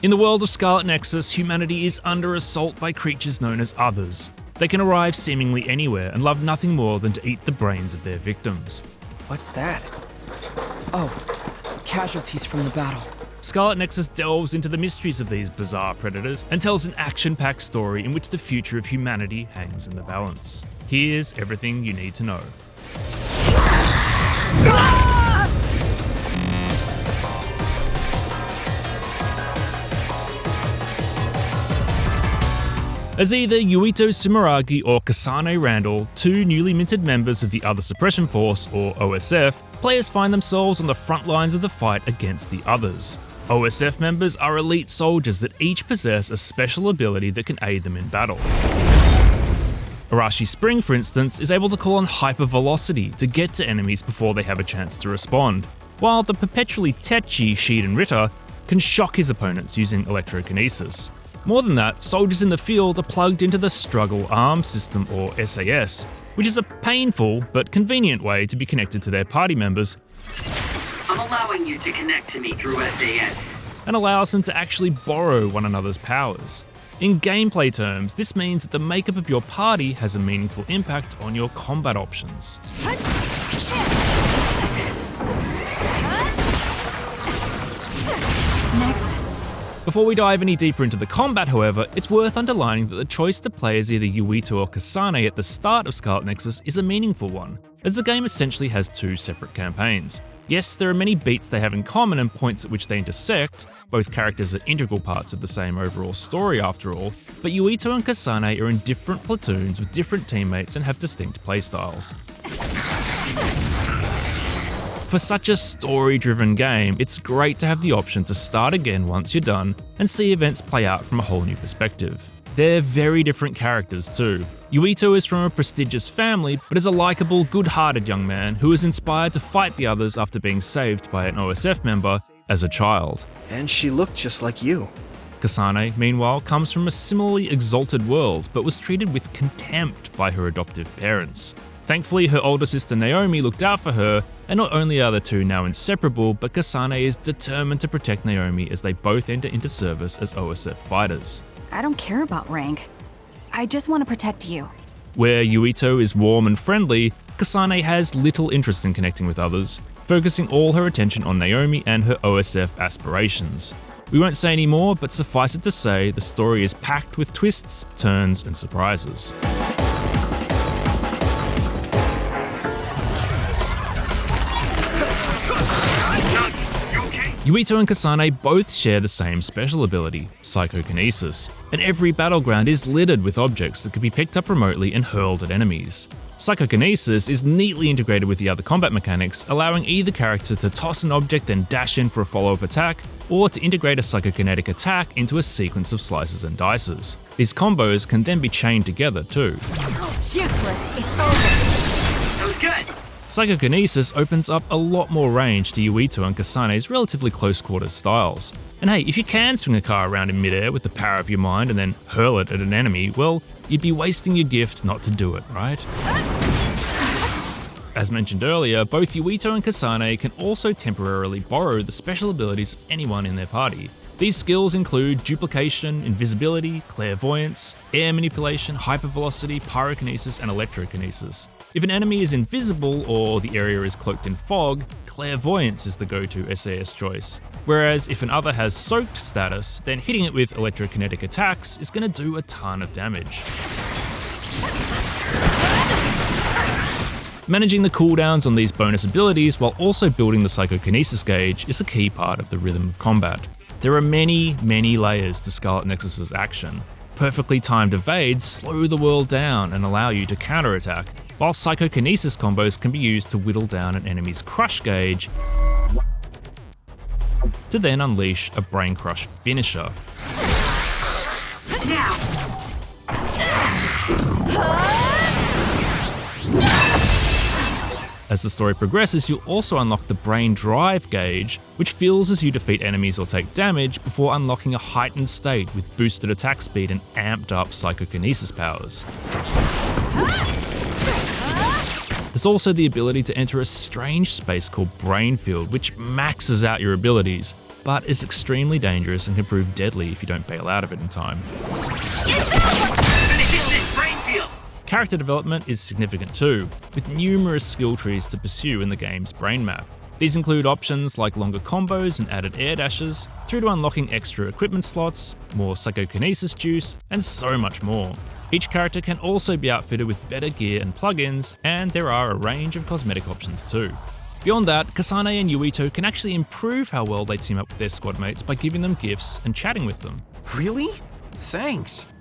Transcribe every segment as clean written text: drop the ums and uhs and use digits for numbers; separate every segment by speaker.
Speaker 1: In the world of Scarlet Nexus, humanity is under assault by creatures known as Others. They can arrive seemingly anywhere and love nothing more than to eat the brains of their victims.
Speaker 2: What's that? Oh, casualties from the battle.
Speaker 1: Scarlet Nexus delves into the mysteries of these bizarre predators and tells an action-packed story in which the future of humanity hangs in the balance. Here's everything you need to know. As either Yuito Sumeragi or Kasane Randall, two newly minted members of the Other Suppression Force, or OSF, players find themselves on the front lines of the fight against the Others. OSF members are elite soldiers that each possess a special ability that can aid them in battle. Arashi Spring, for instance, is able to call on hypervelocity to get to enemies before they have a chance to respond, while the perpetually tetchy Shiden Ritter can shock his opponents using electrokinesis. More than that, soldiers in the field are plugged into the Struggle Arms System, or SAS, which is a painful but convenient way to be connected to their party members.
Speaker 3: I'm allowing you to connect to me through SAS.
Speaker 1: And allows them to actually borrow one another's powers. In gameplay terms, this means that the makeup of your party has a meaningful impact on your combat options.
Speaker 4: Next.
Speaker 1: Before we dive any deeper into the combat, however, it's worth underlining that the choice to play as either Yuito or Kasane at the start of Scarlet Nexus is a meaningful one, as the game essentially has two separate campaigns. Yes, there are many beats they have in common and points at which they intersect, both characters are integral parts of the same overall story after all, but Yuito and Kasane are in different platoons with different teammates and have distinct playstyles. For such a story-driven game, it's great to have the option to start again once you're done and see events play out from a whole new perspective. They're very different characters too. Yuito is from a prestigious family, but is a likeable, good-hearted young man who is inspired to fight the Others after being saved by an OSF member as a child.
Speaker 2: And she looked just like you.
Speaker 1: Kasane, meanwhile, comes from a similarly exalted world, but was treated with contempt by her adoptive parents. Thankfully, her older sister Naomi looked out for her, and not only are the two now inseparable, but Kasane is determined to protect Naomi as they both enter into service as OSF fighters.
Speaker 4: I don't care about rank. I just want to protect you.
Speaker 1: Where Yuito is warm and friendly, Kasane has little interest in connecting with others, focusing all her attention on Naomi and her OSF aspirations. We won't say any more, but suffice it to say, the story is packed with twists, turns, and surprises. Yuito and Kasane both share the same special ability, psychokinesis, and every battleground is littered with objects that can be picked up remotely and hurled at enemies. Psychokinesis is neatly integrated with the other combat mechanics, allowing either character to toss an object then dash in for a follow-up attack, or to integrate a psychokinetic attack into a sequence of slices and dices. These combos can then be chained together too.
Speaker 4: It's useless. It's over.
Speaker 3: That was good.
Speaker 1: Psychokinesis opens up a lot more range to Yuito and Kasane's relatively close-quarters styles. And hey, if you can swing a car around in midair with the power of your mind and then hurl it at an enemy, well, you'd be wasting your gift not to do it, right? As mentioned earlier, both Yuito and Kasane can also temporarily borrow the special abilities of anyone in their party. These skills include duplication, invisibility, clairvoyance, air manipulation, hypervelocity, pyrokinesis, and electrokinesis. If an enemy is invisible or the area is cloaked in fog, clairvoyance is the go-to SAS choice. Whereas if an other has soaked status, then hitting it with electrokinetic attacks is going to do a ton of damage. Managing the cooldowns on these bonus abilities while also building the psychokinesis gauge is a key part of the rhythm of combat. There are many layers to Scarlet Nexus's action. Perfectly timed evades slow the world down and allow you to counterattack, while psychokinesis combos can be used to whittle down an enemy's crush gauge to then unleash a brain crush finisher.
Speaker 3: Now.
Speaker 1: As the story progresses, you'll also unlock the Brain Drive gauge, which fills as you defeat enemies or take damage before unlocking a heightened state with boosted attack speed and amped up psychokinesis powers. There's also the ability to enter a strange space called Brain Field, which maxes out your abilities. but is extremely dangerous and can prove deadly if you don't bail out of it in time. Character development is significant too, with numerous skill trees to pursue in the game's brain map. These include options like longer combos and added air dashes, through to unlocking extra equipment slots, more psychokinesis juice, and so much more. Each character can also be outfitted with better gear and plugins, and there are a range of cosmetic options too. Beyond that, Kasane and Yuito can actually improve how well they team up with their squad mates by giving them gifts and chatting with them.
Speaker 5: Really? Thanks.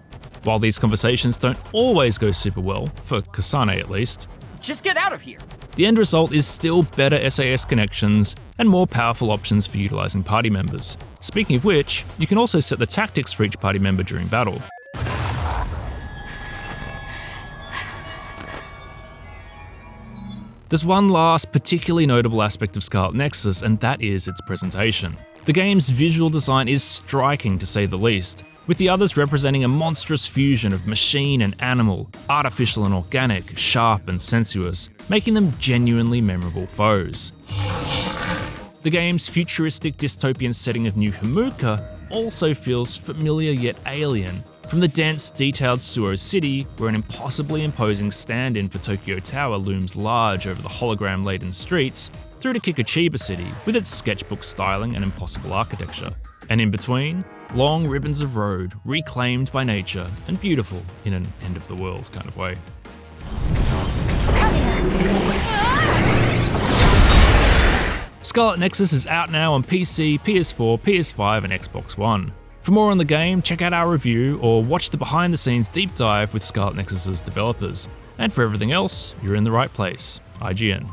Speaker 1: While these conversations don't always go super well, for Kasane at least,
Speaker 2: Just get out of here!
Speaker 1: the end result is still better SAS connections and more powerful options for utilising party members. Speaking of which, you can also set the tactics for each party member during battle. There's one last particularly notable aspect of Scarlet Nexus, and that is its presentation. The game's visual design is striking to say the least, with the others representing a monstrous fusion of machine and animal, artificial and organic, sharp and sensuous, making them genuinely memorable foes. The game's futuristic dystopian setting of New Himuka also feels familiar yet alien, from the dense, detailed Suo City, where an impossibly imposing stand-in for Tokyo Tower looms large over the hologram-laden streets, through to Kikuchiba City, with its sketchbook styling and impossible architecture. And in between, long ribbons of road, reclaimed by nature, and beautiful in an end-of-the-world kind of way. Scarlet Nexus is out now on PC, PS4, PS5, and Xbox One. For more on the game, check out our review or watch the behind-the-scenes deep dive with Scarlet Nexus's developers. And for everything else, you're in the right place. IGN.